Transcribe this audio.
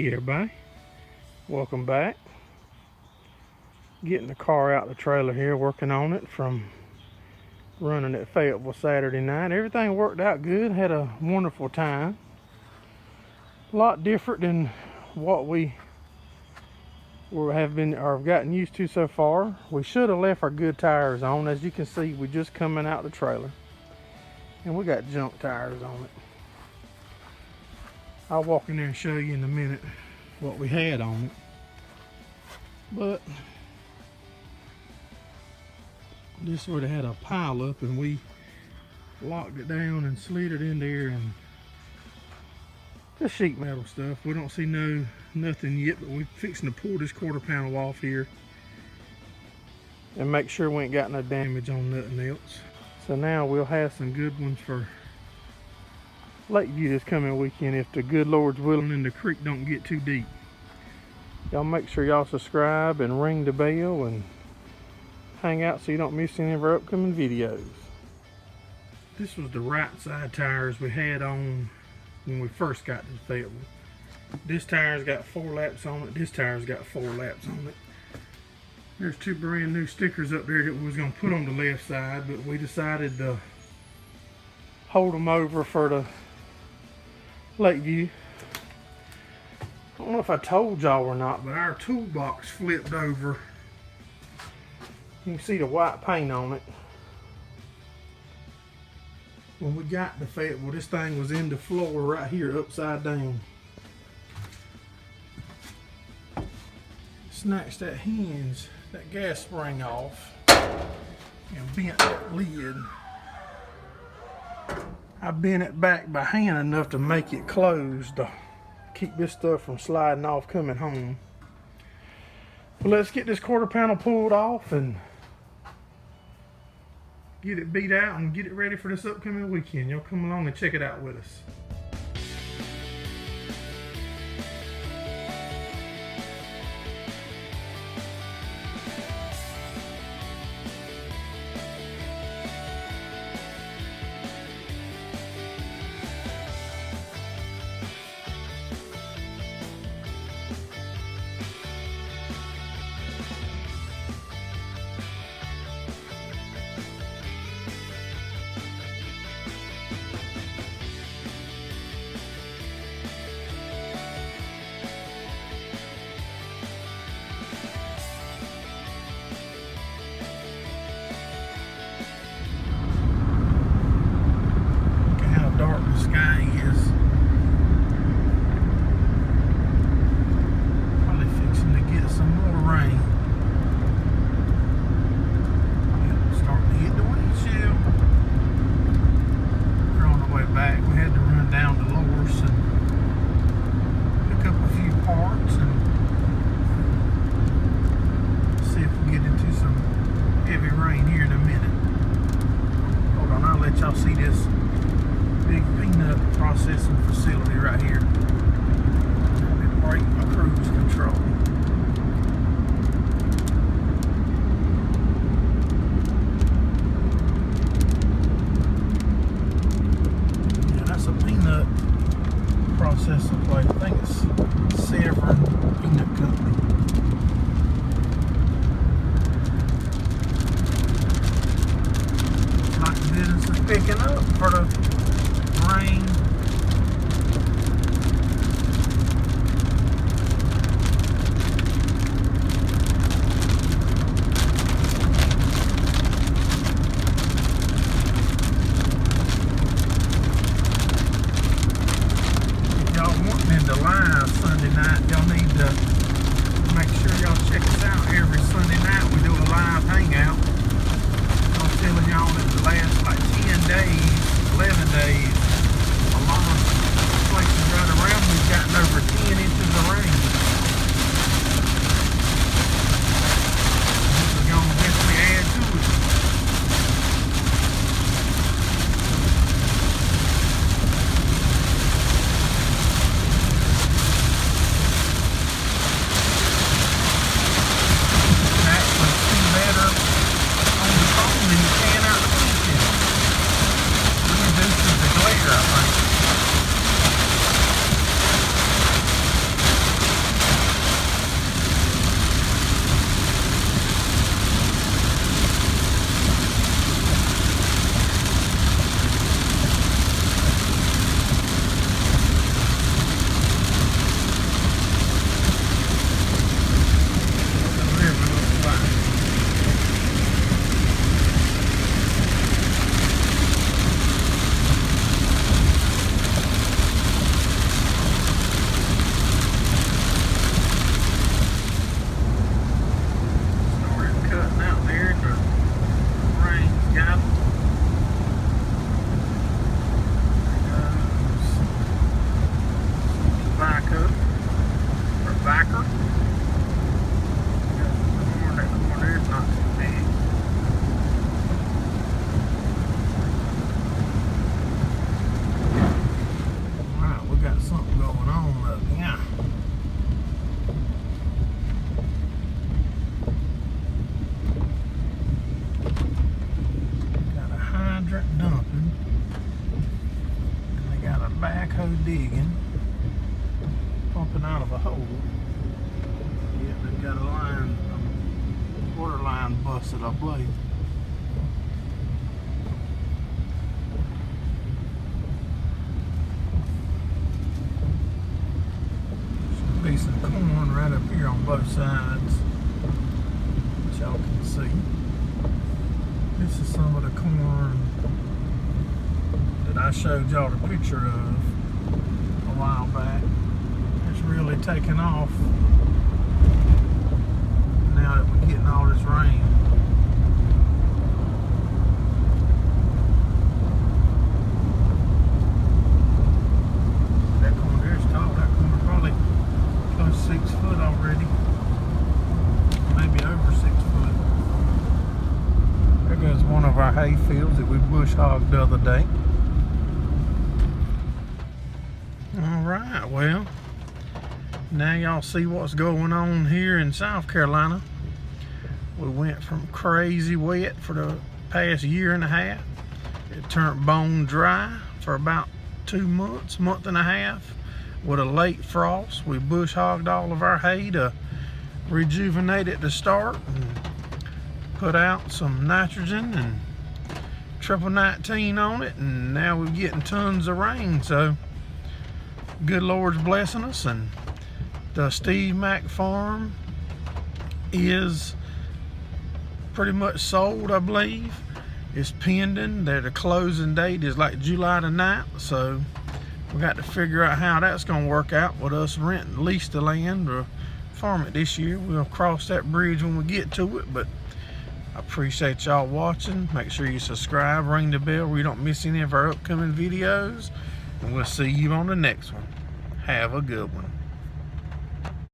Hey everybody, welcome back. Getting the car out the trailer here, working on it from running at Fayetteville Saturday night. Everything worked out good, had a wonderful time. A lot different than what we have gotten used to so far. We should have left our good tires on. As you can see, we're just coming out the trailer and we got junk tires on it. I'll walk in there and show you in a minute what we had on it. But this would have had a pile up and we locked it down and slid it in there, and just sheet metal stuff. We don't see nothing yet, but we're fixing to pull this quarter panel off here and make sure we ain't got no damage on nothing else. So now we'll have some good ones for Lake View this coming weekend, if the good Lord's willing and the creek don't get too deep. Y'all make sure y'all subscribe and ring the bell and hang out so you don't miss any of our upcoming videos. This was the right side tires we had on when we first got to Fayetteville. This tire's got 4 laps on it. This tire's got 4 laps on it. There's 2 brand new stickers up there that we was gonna put on the left side, but we decided to hold them over for the Lake View. I don't know if I told y'all or not, but our toolbox flipped over. You can see the white paint on it. When we got to Fayetteville, this thing was in the floor right here, upside down. Snatched that hinge, that gas spring off, and bent that lid. I bent it back by hand enough to make it closed to keep this stuff from sliding off coming home. But let's get this quarter panel pulled off and get it beat out and get it ready for this upcoming weekend. Y'all come along and check it out with us. Sky is probably fixing to get some more rain. Yep, starting to hit the windshield. We're on the way back. We had to run down to Loris and pick up a few parts and see if we get into some heavy rain here in a minute. Hold on, I'll let y'all see this big peanut processing facility right here. Let me break my cruise control. Yeah, that's a peanut processing place. I think it's Severn Peanut Company. Looks like the business is picking up for the rain. If y'all want me to live Sunday night, y'all need to make sure y'all check us out every Sunday night. We do a live hangout. I'm telling y'all that the last like 10 days, 11 hole. Yeah, they've got a line, water line busted, I believe. Should be some corn right up here on both sides, which y'all can see. This is some of the corn that I showed y'all the picture of a while back. It's really taken off now that we're getting all this rain. That corn there's tall. That corn probably close to 6 foot already. Maybe over 6 foot. There goes one of our hay fields that we bush hogged the other day. Alright, well, now y'all see what's going on here in South Carolina. We went from crazy wet for the past year and a half. It turned bone dry for about 2 months, month and a half. With a late frost, we bush hogged all of our hay to rejuvenate it to start and put out some nitrogen and triple 19 on it, and now we're getting tons of rain. So good Lord's blessing us, and the Steve Mack farm is pretty much sold, I believe. It's pending. The closing date is like July the 9th, so we got to figure out how that's going to work out with us renting, lease the land or farm it this year. We'll cross that bridge when we get to it, but I appreciate y'all watching. Make sure you subscribe, ring the bell where you don't miss any of our upcoming videos, and we'll see you on the next one. Have a good one.